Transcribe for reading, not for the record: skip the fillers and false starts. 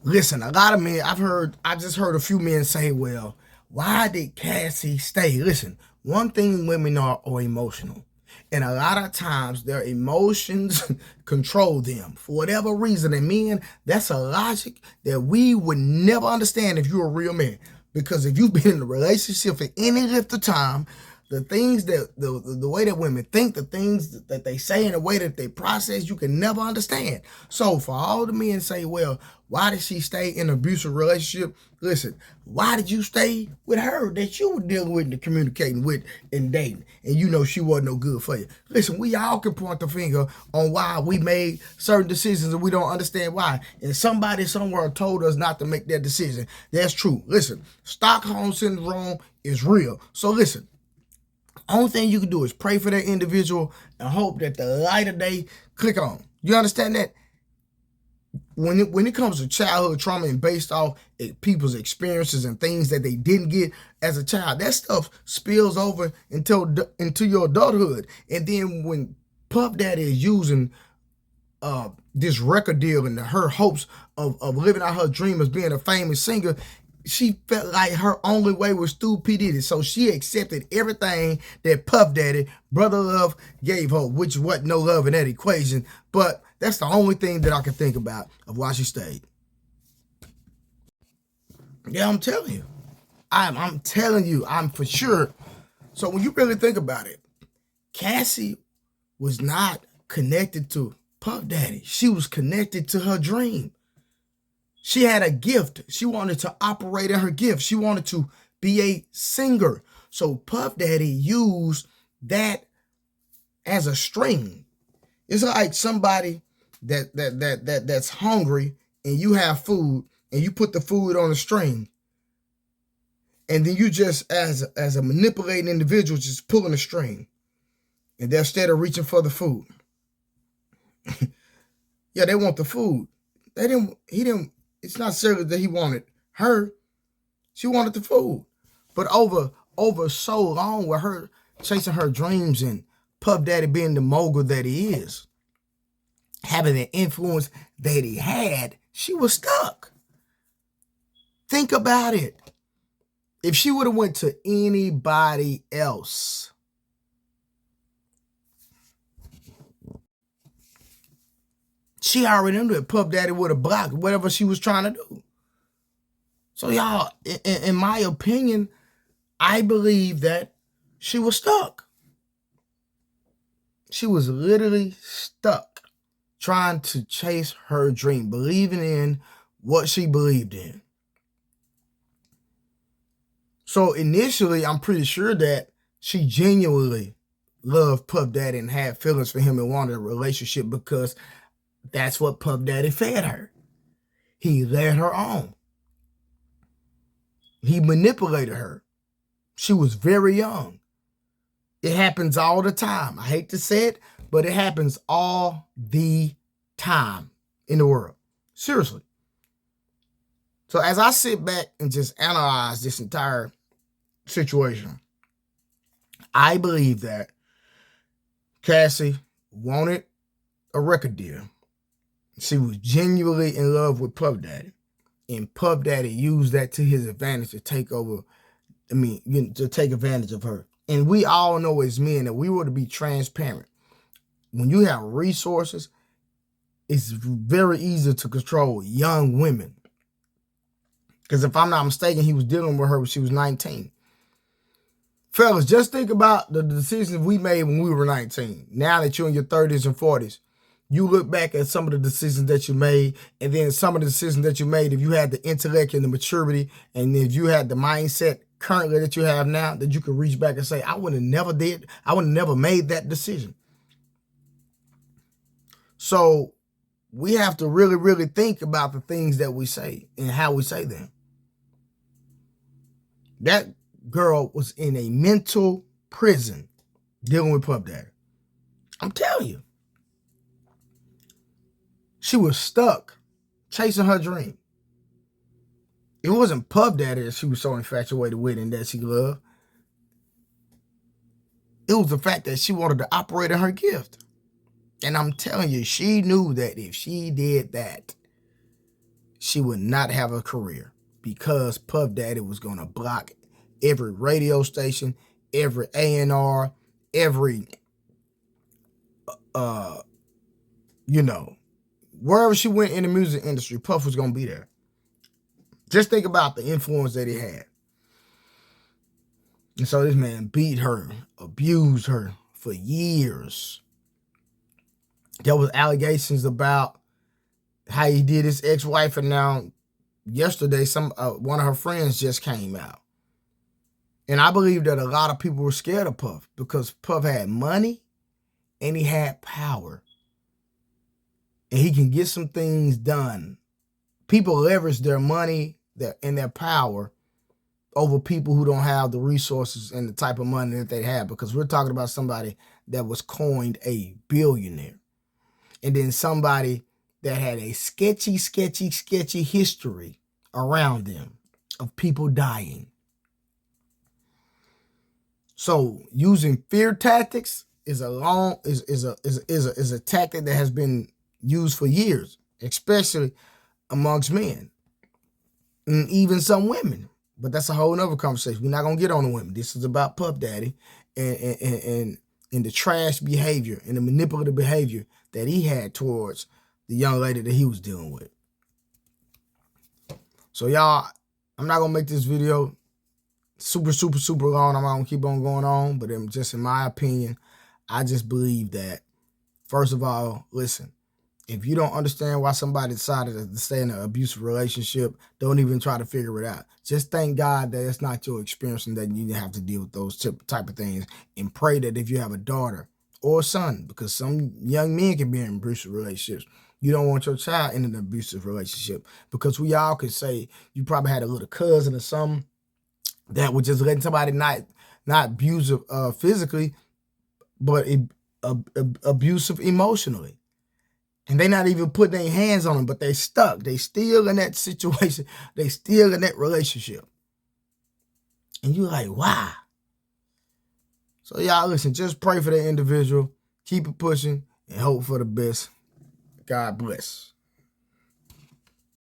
Listen, a lot of men, I just heard a few men say, well, why did Cassie stay? Listen, one thing women are emotional. And a lot of times their emotions control them for whatever reason. And men, that's a logic that we would never understand if you're a real man. Because if you've been in a relationship for any length of time, the things that the way that women think, the things that they say, and the way that they process, you can never understand. So for all the men say, well, why did she stay in an abusive relationship? Listen, why did you stay with her that you were dealing with and communicating with and dating, and you know she wasn't no good for you? Listen, we all can point the finger on why we made certain decisions and we don't understand why. And somebody somewhere told us not to make that decision. That's true. Listen, Stockholm Syndrome is real. So listen, only thing you can do is pray for that individual and hope that the light of day click on. You understand that? When it comes to childhood trauma and based off people's experiences and things that they didn't get as a child, that stuff spills over into your adulthood. And then when Puff Daddy is using this record deal and her hopes of living out her dream as being a famous singer, she felt like her only way was stupidity. So she accepted everything that Puff Daddy, Brother Love, gave her, which wasn't no love in that equation. But that's the only thing that I can think about of why she stayed. Yeah, I'm telling you. I'm telling you, I'm for sure. So when you really think about it, Cassie was not connected to Puff Daddy. She was connected to her dream. She had a gift. She wanted to operate in her gift. She wanted to be a singer. So Puff Daddy used that as a string. It's like somebody that's hungry and you have food and you put the food on a string. And then you just, as a manipulating individual, just pulling a string. And instead of reaching for the food. Yeah, they want the food. He didn't, it's not necessarily that he wanted her. She wanted the food. But over so long with her chasing her dreams and Puff Daddy being the mogul that he is, having the influence that he had, she was stuck. Think about it. If she would have went to anybody else, she already knew that Puff Daddy would have blocked whatever she was trying to do. So y'all, in my opinion, I believe that she was stuck. She was literally stuck trying to chase her dream, believing in what she believed in. So initially, I'm pretty sure that she genuinely loved Puff Daddy and had feelings for him and wanted a relationship because that's what Puff Daddy fed her. He led her on. He manipulated her. She was very young. It happens all the time. I hate to say it, but it happens all the time in the world. Seriously. So as I sit back and just analyze this entire situation, I believe that Cassie wanted a record deal. She was genuinely in love with Puff Daddy. And Puff Daddy used that to his advantage to take over, to take advantage of her. And we all know as men that we were to be transparent. When you have resources, it's very easy to control young women. Because if I'm not mistaken, he was dealing with her when she was 19. Fellas, just think about the decisions we made when we were 19. Now that you're in your 30s and 40s, you look back at some of the decisions that you made, and then some of the decisions that you made, if you had the intellect and the maturity, and if you had the mindset currently that you have now, that you could reach back and say, I would have never made that decision. So we have to really, really think about the things that we say and how we say them. That girl was in a mental prison dealing with Puff Daddy. I'm telling you. She was stuck chasing her dream. It wasn't Puff Daddy that she was so infatuated with and that she loved. It was the fact that she wanted to operate in her gift. And I'm telling you, she knew that if she did that, she would not have a career because Puff Daddy was going to block every radio station, every A&R, every, wherever she went in the music industry, Puff was going to be there. Just think about the influence that he had. And so this man beat her, abused her for years. There was allegations about how he did his ex-wife, and now yesterday one of her friends just came out. And I believe that a lot of people were scared of Puff because Puff had money and he had power. And he can get some things done. People leverage their money and their power over people who don't have the resources and the type of money that they have, because we're talking about somebody that was coined a billionaire. And then somebody that had a sketchy history around them of people dying. So using fear tactics is a tactic that has been used for years, especially amongst men and even some women. But that's a whole nother conversation. We're not gonna get on the women. This is about Puff Daddy and the trash behavior and the manipulative behavior that he had towards the young lady that he was dealing with. So y'all, I'm not gonna make this video super long. I'm not gonna keep on going on, but just in my opinion, I just believe that, first of all, listen, if you don't understand why somebody decided to stay in an abusive relationship, don't even try to figure it out. Just thank God that it's not your experience and that you didn't have to deal with those type of things, and pray that if you have a daughter or a son, because some young men can be in abusive relationships, you don't want your child in an abusive relationship, because we all could say you probably had a little cousin or something that was just letting somebody not abusive physically, but abusive emotionally. And they not even putting their hands on them, but they stuck. They still in that situation. They still in that relationship. And you're like, why? So y'all, listen, just pray for the individual. Keep it pushing and hope for the best. God bless.